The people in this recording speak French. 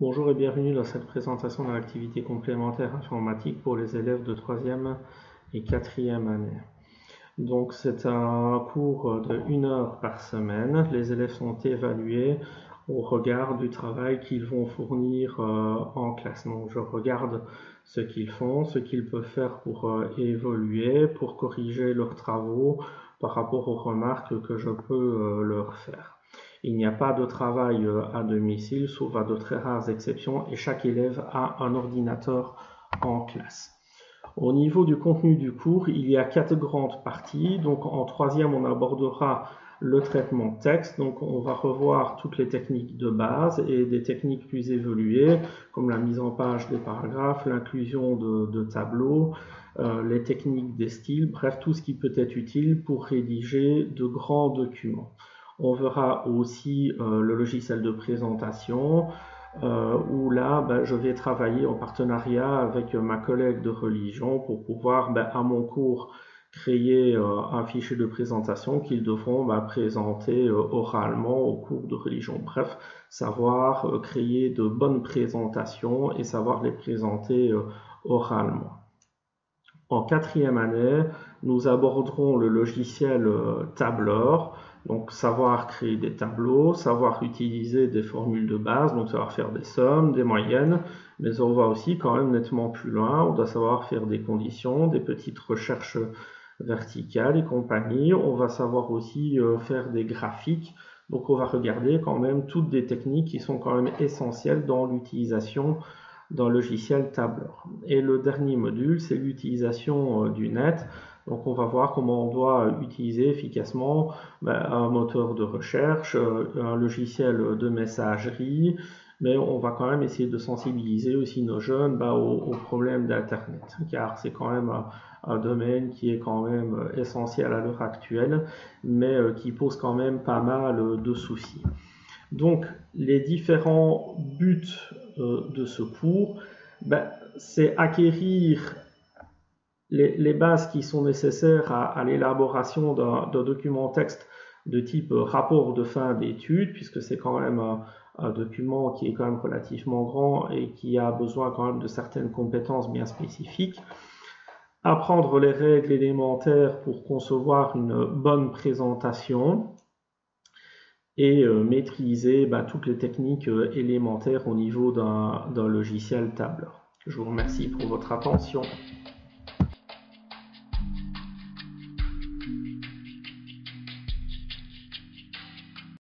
Bonjour et bienvenue dans cette présentation de l'activité complémentaire informatique pour les élèves de 3e et 4e année. Donc c'est un cours de 1 heure par semaine. Les élèves sont évalués au regard du travail qu'ils vont fournir en classe. Donc je regarde ce qu'ils font, ce qu'ils peuvent faire pour évoluer, pour corriger leurs travaux par rapport aux remarques que je peux leur faire. Il n'y a pas de travail à domicile, sauf à de très rares exceptions, et chaque élève a un ordinateur en classe. Au niveau du contenu du cours, il y a 4 grandes parties. Donc en 3e, on abordera le traitement de texte. Donc on va revoir toutes les techniques de base et des techniques plus évoluées, comme la mise en page des paragraphes, l'inclusion de tableaux, les techniques des styles, bref, tout ce qui peut être utile pour rédiger de grands documents. On verra aussi le logiciel de présentation, où là, je vais travailler en partenariat avec ma collègue de religion pour pouvoir, à mon cours, créer un fichier de présentation qu'ils devront présenter oralement au cours de religion. Bref, savoir créer de bonnes présentations et savoir les présenter oralement. En 4e année, nous aborderons le logiciel tableur, donc savoir créer des tableaux, savoir utiliser des formules de base, donc savoir faire des sommes, des moyennes, mais on va aussi quand même nettement plus loin, on doit savoir faire des conditions, des petites recherches verticales et compagnie, on va savoir aussi faire des graphiques, donc on va regarder quand même toutes des techniques qui sont quand même essentielles dans l'utilisation d'un logiciel tableur. Et le dernier module, c'est l'utilisation du net. Donc on va voir comment on doit utiliser efficacement un moteur de recherche, un logiciel de messagerie, mais on va quand même essayer de sensibiliser aussi nos jeunes aux problèmes d'Internet, car c'est quand même un domaine qui est quand même essentiel à l'heure actuelle, mais qui pose quand même pas mal de soucis. Donc, les différents buts de ce cours, c'est acquérir les bases qui sont nécessaires à l'élaboration d'un document texte de type rapport de fin d'études, puisque c'est quand même un document qui est quand même relativement grand et qui a besoin quand même de certaines compétences bien spécifiques. Apprendre les règles élémentaires pour concevoir une bonne présentation et maîtriser toutes les techniques élémentaires au niveau d'un logiciel tableur. Je vous remercie pour votre attention.